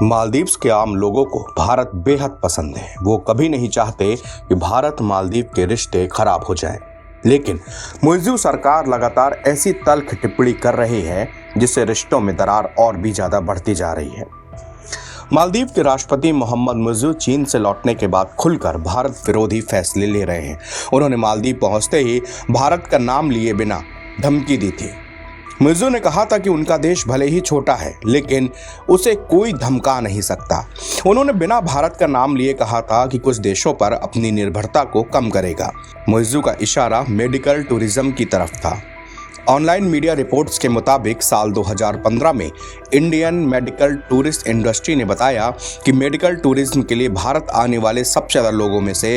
मालदीव्स के आम लोगों को भारत बेहद पसंद है। वो कभी नहीं चाहते कि भारत मालदीव के रिश्ते खराब हो जाएं। लेकिन मुइज़्ज़ू सरकार लगातार ऐसी तल्ख टिप्पणी कर रही है जिससे रिश्तों में दरार और भी ज्यादा बढ़ती जा रही है। मालदीव के राष्ट्रपति मोहम्मद मुइज़्ज़ू चीन से लौटने के बाद खुलकर भारत विरोधी फैसले ले रहे हैं। उन्होंने मालदीव पहुंचते ही भारत का नाम लिए बिना धमकी दी थी। मुइज़्ज़ू ने कहा था कि उनका देश भले ही छोटा है लेकिन उसे कोई धमका नहीं सकता। उन्होंने बिना भारत का नाम लिए कहा था कि कुछ देशों पर अपनी निर्भरता को कम करेगा। मुइज़्ज़ू का इशारा मेडिकल टूरिज्म की तरफ था। ऑनलाइन मीडिया रिपोर्ट्स के मुताबिक साल 2015 में इंडियन मेडिकल टूरिस्ट इंडस्ट्री ने बताया कि मेडिकल टूरिज्म के लिए भारत आने वाले सबसे ज़्यादा लोगों में से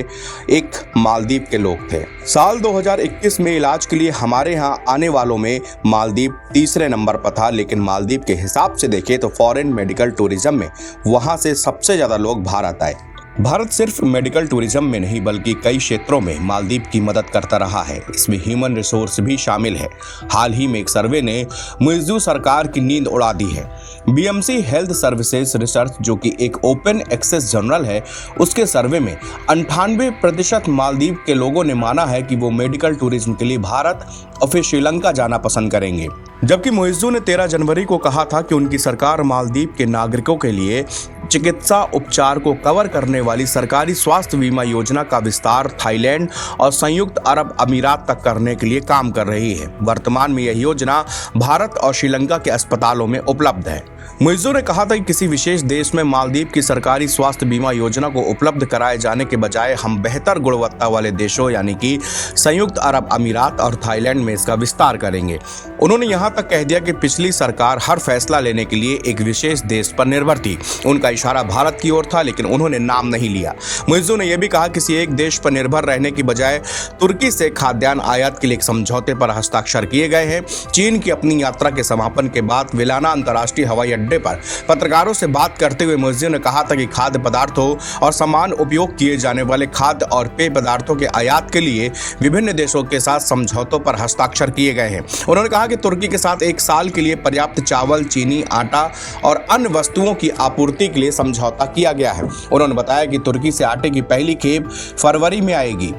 एक मालदीव के लोग थे। साल 2021 में इलाज के लिए हमारे यहाँ आने वालों में मालदीव तीसरे नंबर पर था, लेकिन मालदीव के हिसाब से देखें तो फॉरेन मेडिकल टूरिज्म में वहाँ से सबसे ज़्यादा लोग भारत आए। भारत सिर्फ मेडिकल टूरिज्म में नहीं बल्कि कई क्षेत्रों में मालदीव की मदद करता रहा है। इसमें ह्यूमन रिसोर्स भी शामिल है। हाल ही में एक सर्वे ने मुइज़्ज़ू सरकार की नींद उड़ा दी है। बीएमसी हेल्थ सर्विसेज रिसर्च, जो कि एक ओपन एक्सेस जर्नल है, उसके सर्वे में 98% मालदीव के लोगों ने माना है कि वो मेडिकल टूरिज्म के लिए भारत और फिर श्रीलंका जाना पसंद करेंगे। जबकि मुइज़्ज़ू ने 13 जनवरी को कहा था कि उनकी सरकार मालदीव के नागरिकों के लिए चिकित्सा उपचार को कवर करने वाली सरकारी स्वास्थ्य बीमा योजना का विस्तार थाईलैंड और संयुक्त अरब अमीरात तक करने के लिए काम कर रही है। वर्तमान में यह योजना भारत और श्रीलंका के अस्पतालों में उपलब्ध है। मुइज़्ज़ू ने कहा था कि किसी विशेष देश में मालदीव की सरकारी स्वास्थ्य बीमा योजना को उपलब्ध कराए जाने के बजाय हम बेहतर गुणवत्ता वाले देशों यानी कि संयुक्त अरब अमीरात और थाईलैंड में इसका विस्तार करेंगे। उन्होंने यहाँ तक कह दिया कि पिछली सरकार हर फैसला लेने के लिए एक विशेष देश पर निर्भर थी। उनका इशारा भारत की ओर था, लेकिन उन्होंने नाम नहीं लिया। मुइज़्ज़ू ने यह भी कहा किसी एक देश पर निर्भर रहने की बजाय तुर्की से खाद्यान्न आयात के लिए एक समझौते पर हस्ताक्षर किए गए हैं। चीन की अपनी यात्रा के समापन के बाद विलाना अंतर्राष्ट्रीय हवाई अड्डे पर पत्रकारों से बात करते हुए मुइज़्ज़ू ने कहा था कि खाद्य पदार्थों और समान उपयोग किए जाने वाले खाद्य और पेय पदार्थों के आयात के लिए विभिन्न देशों के साथ समझौतों पर हस्ताक्षर किए गए हैं। उन्होंने कहा कि तुर्की के साथ 1 साल के लिए पर्याप्त चावल, चीनी, आटा और अन्य वस्तुओं की आपूर्ति के लिए समझौता किया गया है। उन्होंने बताया कि तुर्की से आटे की पहली खेप फरवरी में आएगी।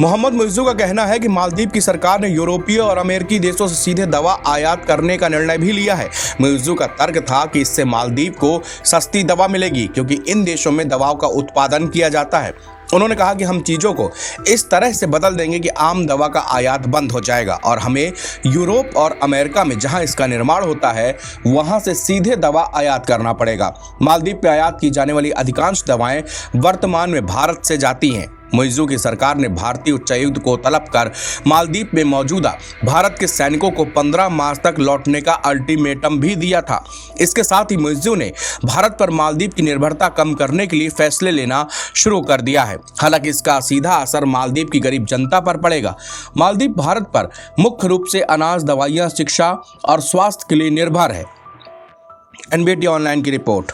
मोहम्मद मुइज़्ज़ू का कहना है कि मालदीव की सरकार ने यूरोपीय और अमेरिकी देशों से सीधे दवा आयात करने का निर्णय भी लिया है। मुइज़्ज़ू का तर्क था कि इससे मालदीव को सस्ती दवा मिलेगी क्योंकि इन देशों में दवाओं का उत्पादन किया जाता है। उन्होंने कहा कि हम चीज़ों को इस तरह से बदल देंगे कि आम दवा का आयात बंद हो जाएगा और हमें यूरोप और अमेरिका में जहां इसका निर्माण होता है वहां से सीधे दवा आयात करना पड़ेगा। मालदीव पे आयात की जाने वाली अधिकांश दवाएं वर्तमान में भारत से जाती हैं। मुइज़्ज़ू की सरकार ने भारतीय उच्चायुक्त को तलब कर मालदीव में मौजूदा भारत के सैनिकों को 15 मार्च तक लौटने का अल्टीमेटम भी दिया था। इसके साथ ही मुइज़्ज़ू ने भारत पर मालदीव की निर्भरता कम करने के लिए फैसले लेना शुरू कर दिया है। हालांकि इसका सीधा असर मालदीव की गरीब जनता पर पड़ेगा। मालदीव भारत पर मुख्य रूप से अनाज, दवाइयाँ, शिक्षा और स्वास्थ्य के लिए निर्भर है। एनबीटी ऑनलाइन की रिपोर्ट।